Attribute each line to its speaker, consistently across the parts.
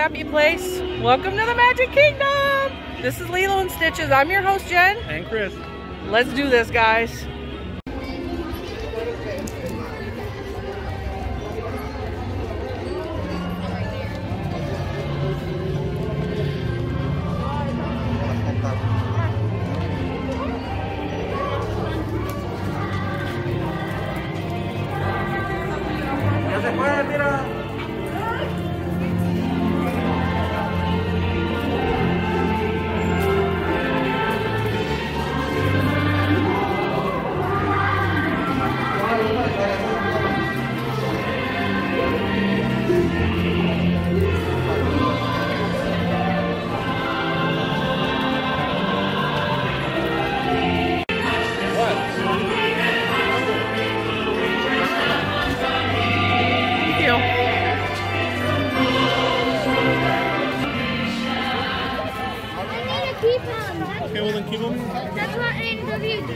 Speaker 1: happy place. Welcome to the Magic Kingdom. This is Lilo and Stitches. I'm your host, Jen.
Speaker 2: And Chris.
Speaker 1: Let's do this, guys.
Speaker 2: Okay, well then keep them.
Speaker 3: That's what I interviewed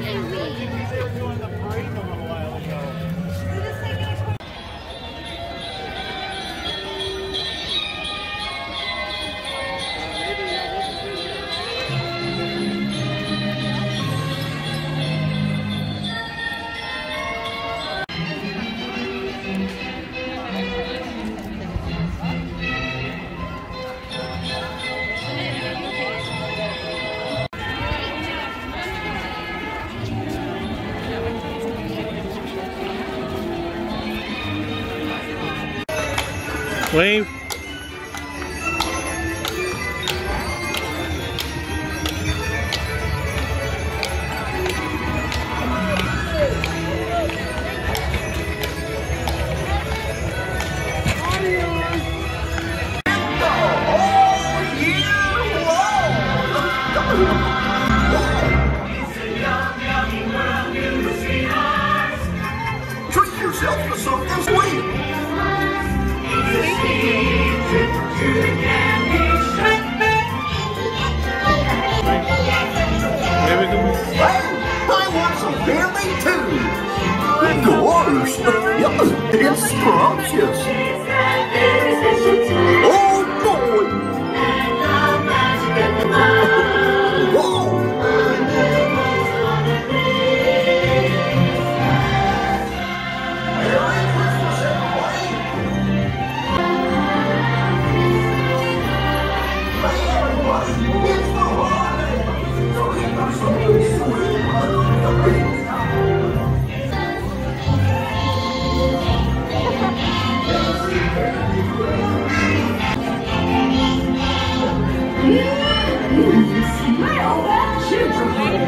Speaker 2: Wave.
Speaker 4: Treat yourself to something sweet. I want some berry too. Gosh, it's scrumptious. Oh boy! Whoa! Merry Christmas, everybody! It's the holidays! So here's something sweet.
Speaker 5: Smell that gingerbread!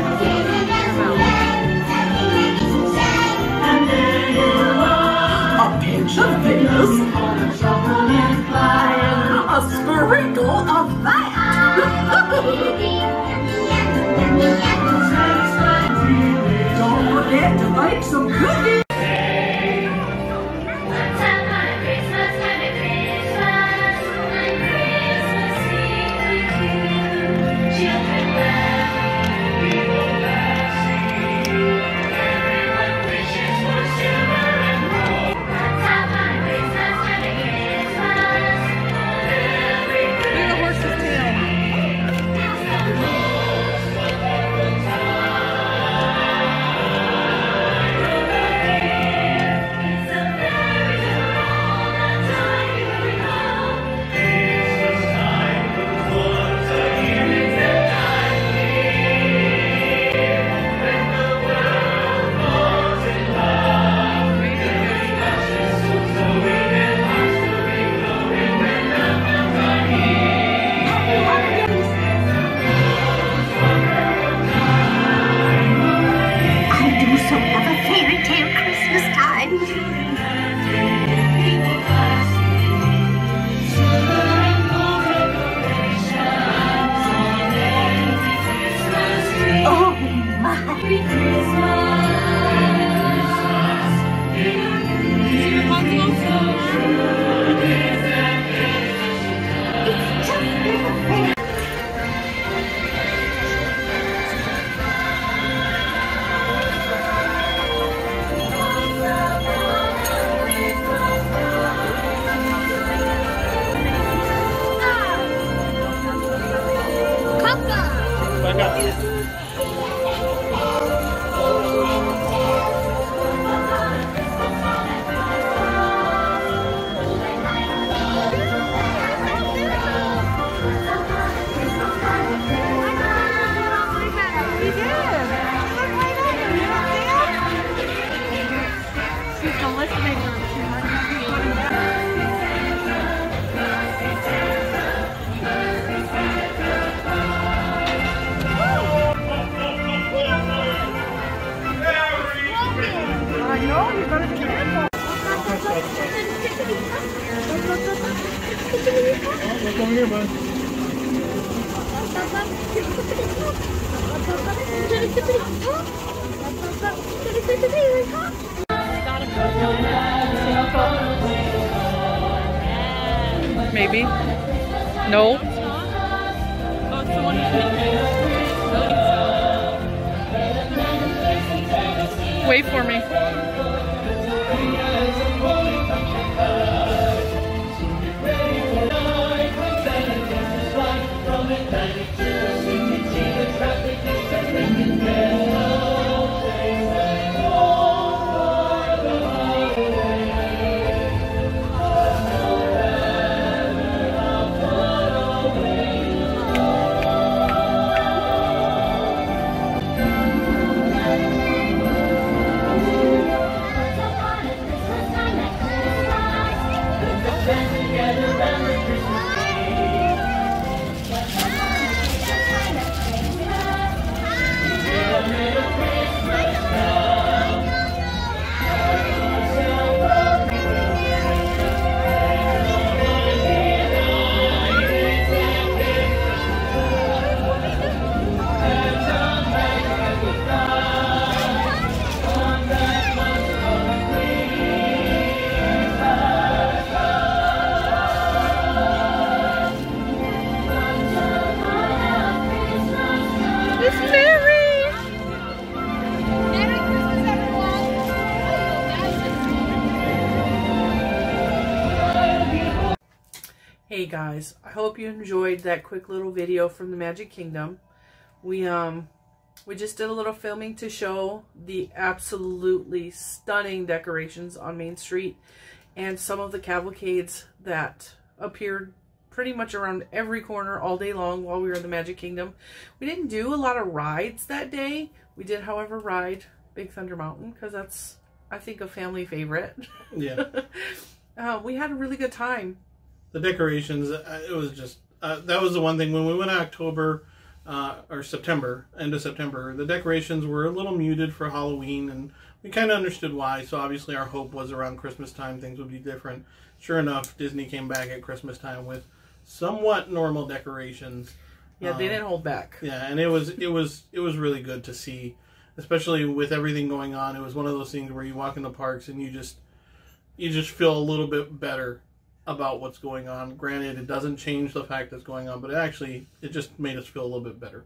Speaker 5: And there you are, a pinch of this, a sprinkle of that. Don't forget to make some cookies.
Speaker 2: I got you.
Speaker 1: He did. He looked right at him. You don't see him? She's listening to him. I know, you better be careful.
Speaker 2: Look over here, bud.
Speaker 1: Maybe. No. Wait for me. Hey guys, I hope you enjoyed that quick little video from the Magic Kingdom. We just did a little filming to show the absolutely stunning decorations on Main Street and some of the cavalcades that appeared pretty much around every corner all day long while we were in the Magic Kingdom. We didn't do a lot of rides that day. We did, however, ride Big Thunder Mountain because that's, I think, a family favorite.
Speaker 2: Yeah.
Speaker 1: We had a really good time.
Speaker 2: The decorations, it was just, that was the one thing. When we went to October, or September, end of September, the decorations were a little muted for Halloween, and we kind of understood why. So obviously our hope was around Christmas time things would be different. Sure enough, Disney came back at Christmas time with somewhat normal decorations.
Speaker 1: Yeah, they didn't hold back.
Speaker 2: Yeah, and it was really good to see, especially with everything going on. It was one of those things where you walk in the parks and you just feel a little bit better about what's going on. Granted, it doesn't change the fact that's going on, but it just made us feel a little bit better.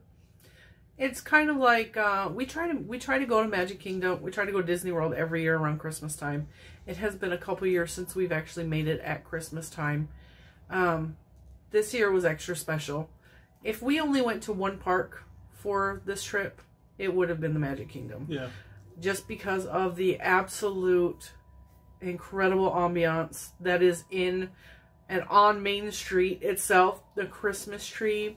Speaker 1: It's kind of like we try to go to Magic Kingdom. We try to go to Disney World every year around Christmas time. It has been a couple years since we've actually made it at Christmas time. This year was extra special. If we only went to one park for this trip, it would have been the Magic Kingdom.
Speaker 2: Yeah.
Speaker 1: Just because of the absolute incredible ambiance that is in and on Main Street itself. The Christmas tree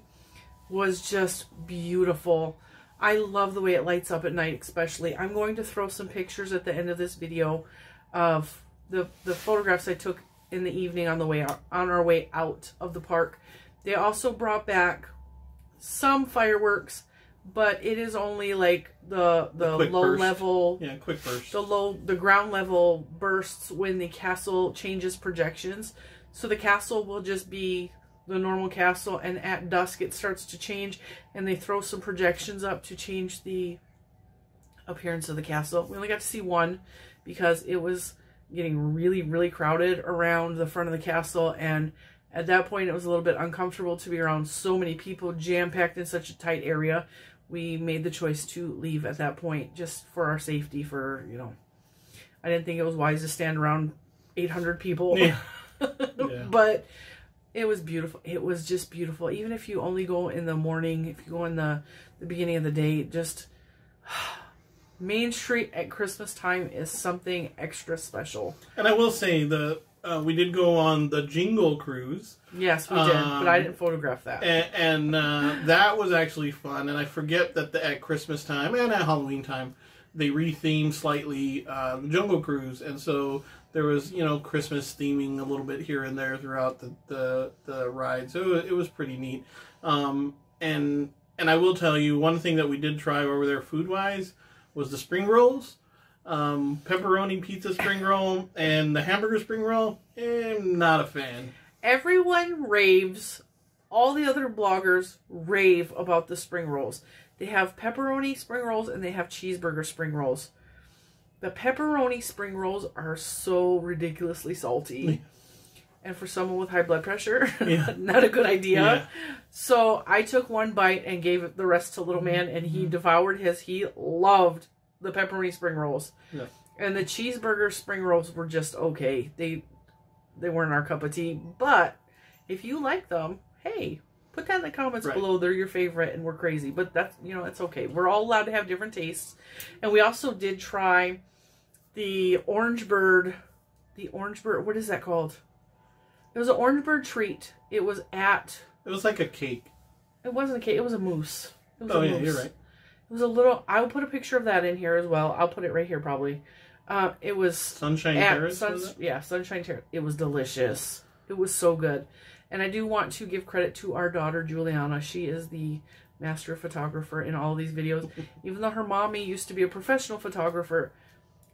Speaker 1: was just beautiful. I love the way it lights up at night, especially. I'm going to throw some pictures at the end of this video of the photographs I took in the evening on our way out of the park. They also brought back some fireworks, but it is only like the low
Speaker 2: burst.
Speaker 1: level,
Speaker 2: yeah, quick burst.
Speaker 1: the ground level bursts when the castle changes projections. So the castle will just be the normal castle, and at dusk it starts to change, and they throw some projections up to change the appearance of the castle. We only got to see one because it was getting really, really crowded around the front of the castle, and at that point it was a little bit uncomfortable to be around so many people jam-packed in such a tight area. We made the choice to leave at that point just for our safety, for, you know, I didn't think it was wise to stand around 800 people.
Speaker 2: Yeah. Yeah.
Speaker 1: But It was beautiful. It was just beautiful. Even if you only go in the morning, if you go in the beginning of the day, just Main Street at Christmas time is something extra special.
Speaker 2: And I will say we did go on the Jingle Cruise.
Speaker 1: Yes, we did, but I didn't photograph that.
Speaker 2: And that was actually fun. And I forget that at Christmas time and at Halloween time, they rethemed slightly the Jungle Cruise, and so there was, you know, Christmas theming a little bit here and there throughout the ride. So it was pretty neat. And I will tell you, one thing that we did try over there food wise was the spring rolls, pepperoni pizza spring roll, and the hamburger spring roll. I'm not a fan.
Speaker 1: Everyone raves. All the other bloggers rave about the spring rolls. They have pepperoni spring rolls and they have cheeseburger spring rolls. The pepperoni spring rolls are so ridiculously salty. And for someone with high blood pressure, not a good idea.
Speaker 2: Yeah.
Speaker 1: So I took one bite and gave the rest to little man, and he devoured his. He loved the pepperoni spring rolls.
Speaker 2: Yeah.
Speaker 1: And the cheeseburger spring rolls were just okay. They weren't our cup of tea. But if you like them, hey, put that in the comments below. They're your favorite and we're crazy. But that's, you know, it's okay. We're all allowed to have different tastes. And we also did try the Orange Bird. The Orange Bird, what is that called? It was an Orange Bird treat. It was
Speaker 2: like a cake.
Speaker 1: It wasn't a cake. It was a mousse. It was a
Speaker 2: yeah,
Speaker 1: mousse.
Speaker 2: you're right.
Speaker 1: It was a little, I will put a picture of that in here as well. I'll put it right here probably. It was
Speaker 2: Sunshine Terrace.
Speaker 1: Yeah, Sunshine Terrace. It was delicious. It was so good. And I do want to give credit to our daughter, Juliana. She is the master photographer in all these videos. Even though her mommy used to be a professional photographer,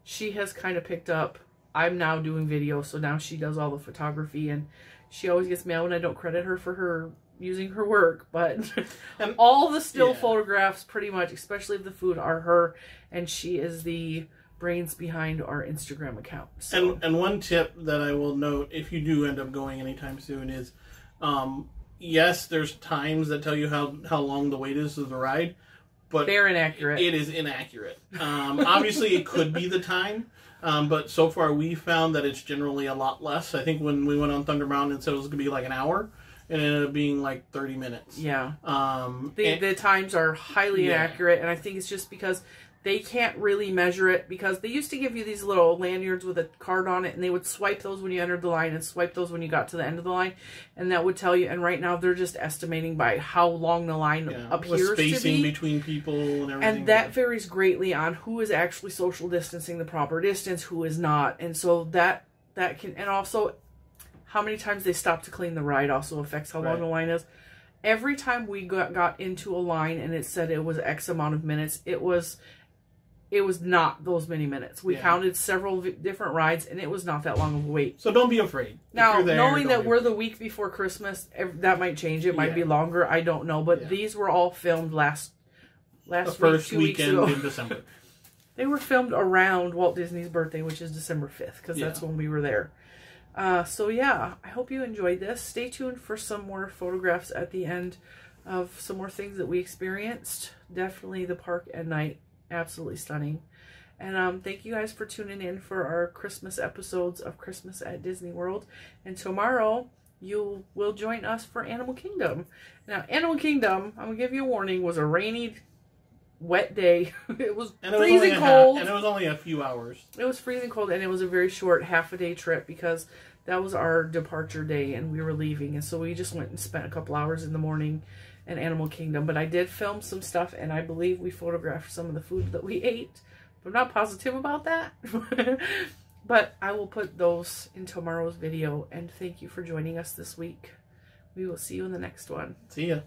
Speaker 1: she has kind of picked up. I'm now doing videos, so now she does all the photography. And she always gets mad when I don't credit her for her using her work. But and all the still photographs, pretty much, especially of the food, are her. And she is the brains behind our Instagram account. So.
Speaker 2: And one tip that I will note, if you do end up going anytime soon, is yes, there's times that tell you how long the wait is of the ride, but
Speaker 1: they're inaccurate.
Speaker 2: It is inaccurate. Obviously, it could be the time, but so far we found that it's generally a lot less. I think when we went on Thunder Mountain, it said it was going to be like an hour, and it ended up being like 30 minutes.
Speaker 1: Yeah. The times are highly inaccurate, and I think it's just because they can't really measure it, because they used to give you these little lanyards with a card on it, and they would swipe those when you entered the line and swipe those when you got to the end of the line, and that would tell you. And right now they're just estimating by how long the line appears to be.
Speaker 2: Spacing between people and everything.
Speaker 1: And that varies greatly on who is actually social distancing the proper distance, who is not. And so that can, and also how many times they stop to clean the ride also affects how long the line is. Every time we got into a line and it said it was X amount of minutes, it was not those many minutes. We counted several different rides, and it was not that long of a wait.
Speaker 2: So don't be afraid.
Speaker 1: Now, knowing that we're the week before Christmas, that might change. It might be longer. I don't know. But these were all filmed last
Speaker 2: the first
Speaker 1: week, 2 weeks
Speaker 2: weekend
Speaker 1: ago.
Speaker 2: in December.
Speaker 1: They were filmed around Walt Disney's birthday, which is December 5th, because that's when we were there. So, yeah, I hope you enjoyed this. Stay tuned for some more photographs at the end of some more things that we experienced. Definitely the park at night. Absolutely stunning. And thank you guys for tuning in for our Christmas episodes of Christmas at Disney World. And tomorrow you will join us for Animal Kingdom. Now, Animal Kingdom, I'm gonna give you a warning, was a rainy, wet day. It was freezing cold.
Speaker 2: And it was only a few hours.
Speaker 1: It was freezing cold, and it was a very short half-a-day trip, because that was our departure day and we were leaving. And so we just went and spent a couple hours in the morning in Animal Kingdom. But I did film some stuff, and I believe we photographed some of the food that we ate. I'm not positive about that. But I will put those in tomorrow's video. And thank you for joining us this week. We will see you in the next one.
Speaker 2: See ya.